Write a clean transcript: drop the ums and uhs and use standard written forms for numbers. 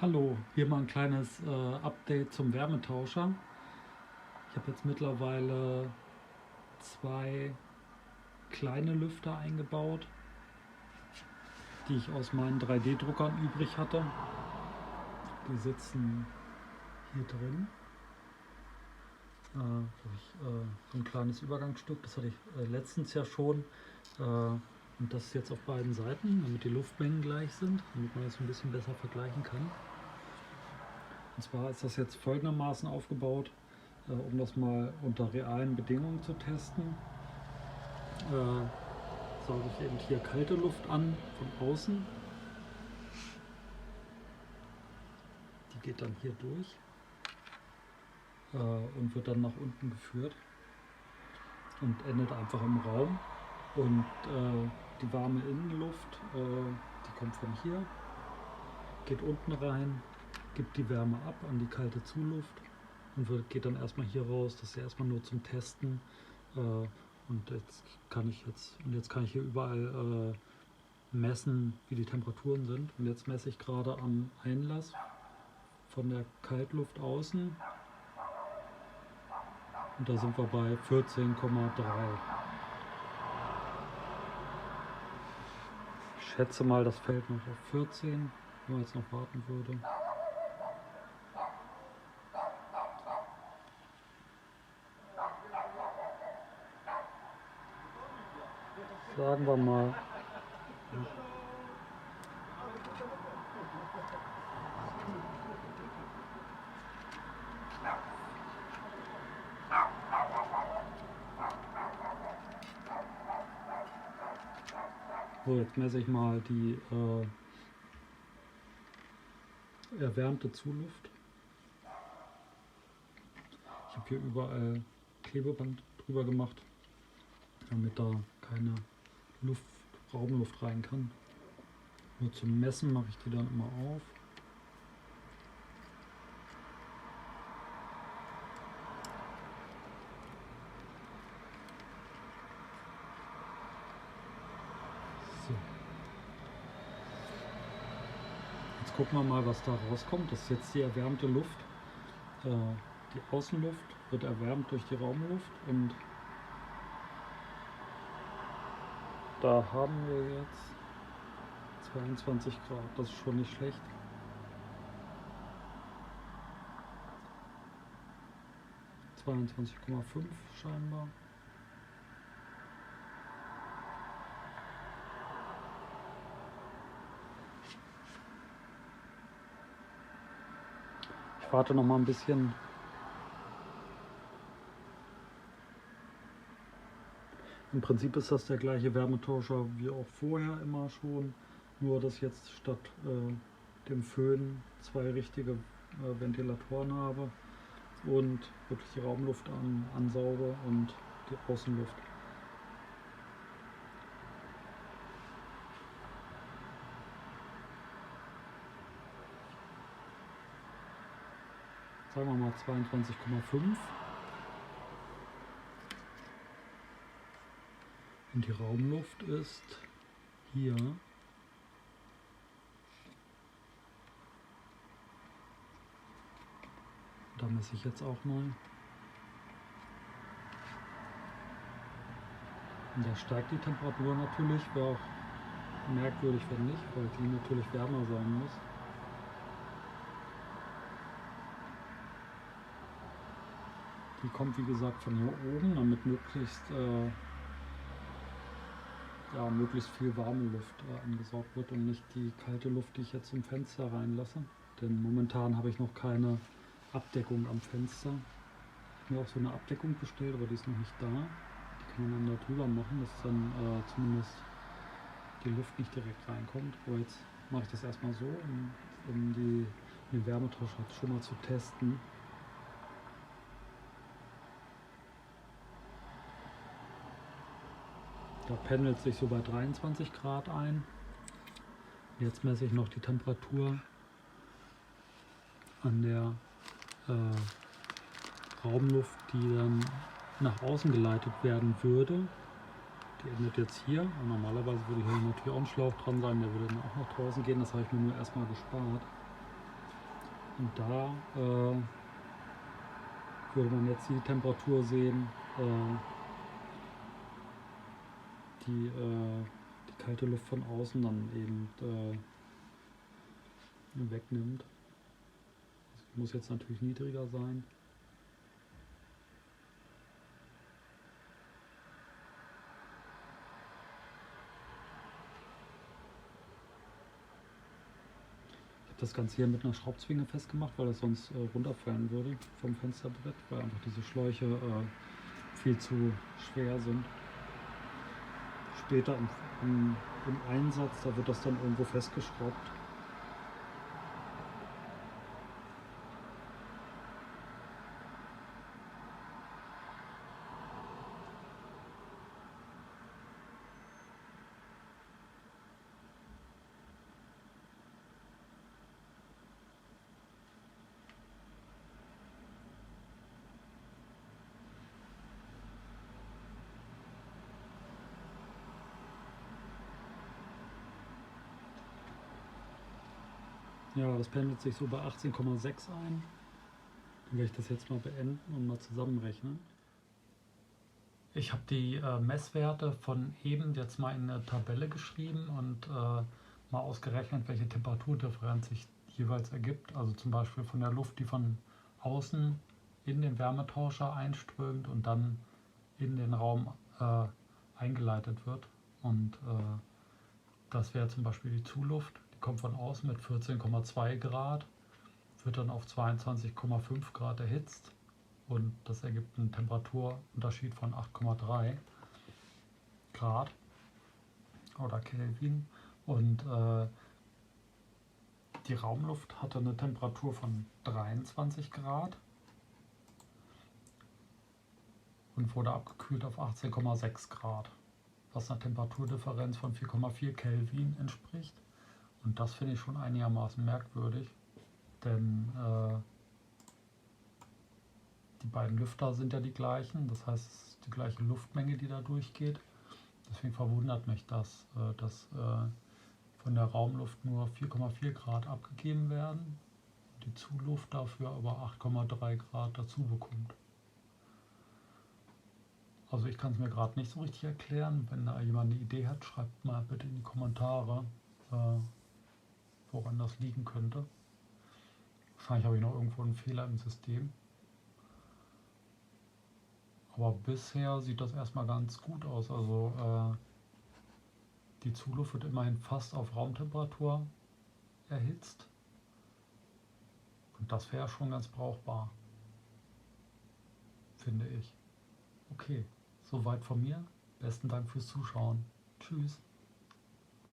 Hallo, hier mal ein kleines Update zum Wärmetauscher. Ich habe jetzt mittlerweile zwei kleine Lüfter eingebaut, die ich aus meinen 3D-Druckern übrig hatte. Die sitzen hier drin. Da habe ich so ein kleines Übergangsstück, das hatte ich letztens ja schon. Und das ist jetzt auf beiden Seiten, damit die Luftmengen gleich sind, damit man das ein bisschen besser vergleichen kann. Und zwar ist das jetzt folgendermaßen aufgebaut, um das mal unter realen Bedingungen zu testen. Sauge ich eben hier kalte Luft an von außen. Die geht dann hier durch und wird dann nach unten geführt und endet einfach im Raum. Und die warme Innenluft, die kommt von hier, geht unten rein, gibt die Wärme ab an die kalte Zuluft und geht dann erstmal hier raus. Das ist ja erstmal nur zum Testen. Und jetzt kann ich hier überall messen, wie die Temperaturen sind. Und jetzt messe ich gerade am Einlass von der Kaltluft außen. Und da sind wir bei 14,3. Ich schätze mal, das fällt noch auf 14, wenn man jetzt noch warten würde. Sagen wir mal. So, jetzt messe ich mal die erwärmte Zuluft. Ich habe hier überall Klebeband drüber gemacht, damit da keine Raumluft rein kann. Nur zum Messen mache ich die dann immer auf. So. Jetzt gucken wir mal, was da rauskommt. Das ist jetzt die erwärmte Luft. Die Außenluft wird erwärmt durch die Raumluft und da haben wir jetzt 22 Grad. Das ist schon nicht schlecht. – 22,5 scheinbar. Ich warte noch mal ein bisschen. Im Prinzip ist das der gleiche Wärmetauscher wie auch vorher immer schon, nur dass jetzt statt dem Föhn zwei richtige Ventilatoren habe und wirklich die Raumluft ansauge und die Außenluft. Sagen wir mal 22,5. Und die Raumluft ist hier. Da messe ich jetzt auch mal. Und da steigt die Temperatur natürlich, wäre auch merkwürdig, wenn nicht, weil die natürlich wärmer sein muss. Die kommt wie gesagt von hier oben, damit möglichst viel warme Luft angesaugt wird und nicht die kalte Luft, die ich jetzt zum Fenster reinlasse. Denn momentan habe ich noch keine Abdeckung am Fenster. Ich habe mir auch so eine Abdeckung bestellt, aber die ist noch nicht da. Die kann man dann da drüber machen, dass dann zumindest die Luft nicht direkt reinkommt. Aber jetzt mache ich das erstmal so, um den Wärmetauscher schon mal zu testen. Da pendelt sich so bei 23 Grad ein. Jetzt messe ich noch die Temperatur an der Raumluft, die dann nach außen geleitet werden würde. Die endet jetzt hier. Und normalerweise würde hier natürlich auch ein Schlauch dran sein, der würde dann auch nach draußen gehen. Das habe ich mir nur erstmal gespart. Und da würde man jetzt die Temperatur sehen, die kalte Luft von außen dann eben wegnimmt. Das muss jetzt natürlich niedriger sein. Ich habe das Ganze hier mit einer Schraubzwinge festgemacht, weil das sonst runterfallen würde vom Fensterbrett, weil einfach diese Schläuche viel zu schwer sind. Später im Einsatz, da wird das dann irgendwo festgeschraubt. Ja, das pendelt sich so bei 18,6 ein. Dann werde ich das jetzt mal beenden und mal zusammenrechnen. Ich habe die Messwerte von eben jetzt mal in eine Tabelle geschrieben und mal ausgerechnet, welche Temperaturdifferenz sich jeweils ergibt. Also zum Beispiel von der Luft, die von außen in den Wärmetauscher einströmt und dann in den Raum eingeleitet wird. Und das wäre zum Beispiel die Zuluft, die kommt von außen mit 14,2 Grad, wird dann auf 22,5 Grad erhitzt und das ergibt einen Temperaturunterschied von 8,3 Grad oder Kelvin. Und die Raumluft hatte eine Temperatur von 23 Grad und wurde abgekühlt auf 18,6 Grad, was einer Temperaturdifferenz von 4,4 Kelvin entspricht. Und das finde ich schon einigermaßen merkwürdig, denn die beiden Lüfter sind ja die gleichen, das heißt, es ist die gleiche Luftmenge, die da durchgeht. Deswegen verwundert mich das, dass von der Raumluft nur 4,4 Grad abgegeben werden, die Zuluft dafür aber 8,3 Grad dazu bekommt. Also ich kann es mir gerade nicht so richtig erklären. Wenn da jemand eine Idee hat, schreibt mal bitte in die Kommentare, woran das liegen könnte. Wahrscheinlich habe ich noch irgendwo einen Fehler im System. Aber bisher sieht das erstmal ganz gut aus. Also die Zuluft wird immerhin fast auf Raumtemperatur erhitzt. Und das wäre schon ganz brauchbar, finde ich. Okay, soweit von mir. Besten Dank fürs Zuschauen. Tschüss.